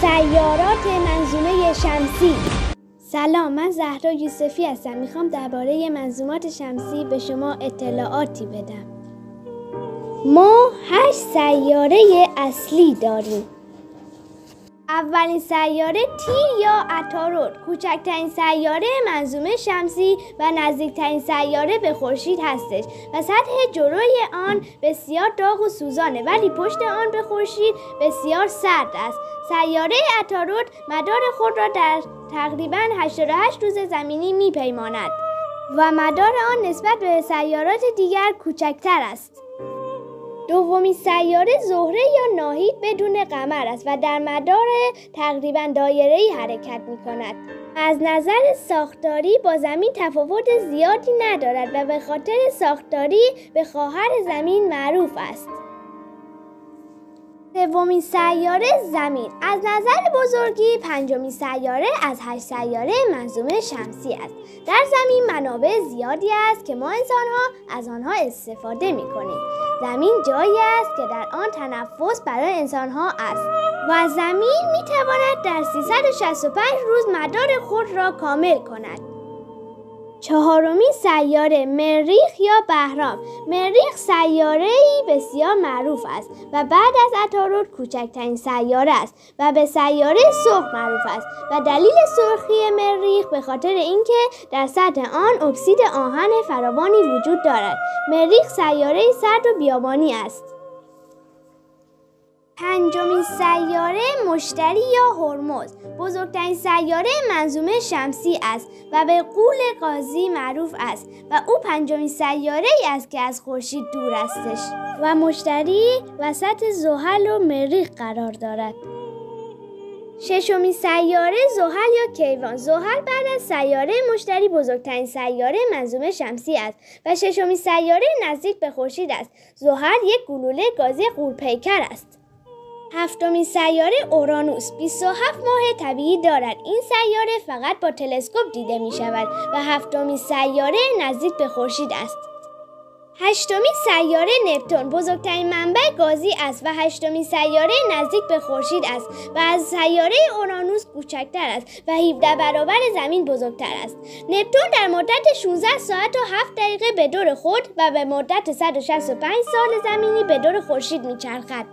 سیارات منظومه شمسی. سلام، من زهرا یوسفی هستم. میخوام درباره منظومات شمسی به شما اطلاعاتی بدم. ما 8 سیاره اصلی داریم. اولین سیاره تیر یا عطارد، کوچکترین سیاره منظومه شمسی و نزدیکترین سیاره به خورشید هستش و سطح جلوی آن بسیار داغ و سوزانه، ولی پشت آن به خورشید بسیار سرد است. سیاره عطارد مدار خود را در تقریباً 88 روز زمینی میپیماند و مدار آن نسبت به سیارات دیگر کوچکتر است. دومین سیاره زهره یا ناهید بدون قمر است و در مدار تقریباً دایره‌ای حرکت می‌کند. از نظر ساختاری با زمین تفاوت زیادی ندارد و به خاطر ساختاری به خواهر زمین معروف است. سومین سیاره زمین از نظر بزرگی پنجمین سیاره از 8 سیاره منظومه شمسی است. در زمین منابع زیادی است که ما انسان‌ها از آنها استفاده می‌کنیم. زمین جایی است که در آن تنفس برای انسان‌ها است و زمین می‌تواند در 365 روز مدار خود را کامل کند. چهارمین سیاره مریخ یا بهرام. مریخ سیاره‌ای بسیار معروف است و بعد از عطارد کوچکترین سیاره است و به سیاره سرخ معروف است و دلیل سرخی مریخ به خاطر اینکه در سطح آن اکسید آهن فراوانی وجود دارد. مریخ سیاره‌ای سرد و بیابانی است. پنجمین سیاره مشتری یا هرمز بزرگترین سیاره منظومه شمسی است و به غول قاضی معروف است و او پنجمین سیاره‌ای است که از خورشید دور استش و مشتری وسط زحل و مریخ قرار دارد. ششمین سیاره زحل یا کیوان. زحل بعد از سیاره مشتری بزرگترین سیاره منظومه شمسی است و ششمین سیاره نزدیک به خورشید است. زحل یک گلوله گازی غول‌پیکر است. هفتمین سیاره اورانوس 27 ماه طبیعی دارد. این سیاره فقط با تلسکوپ دیده می شود و هفتمین سیاره نزدیک به خورشید است. هشتمین سیاره نپتون بزرگترین منبع گازی است و هشتمین سیاره نزدیک به خورشید است و از سیاره اورانوس کوچکتر است و 17 برابر زمین بزرگتر است. نپتون در مدت 16 ساعت و 7 دقیقه به دور خود و به مدت 165 سال زمینی به دور خورشید می‌چرخد.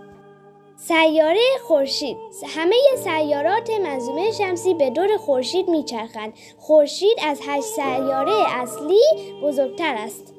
سیاره خورشید. همه سیارات منظومه شمسی به دور خورشید میچرخند. خورشید از 8 سیاره اصلی بزرگتر است.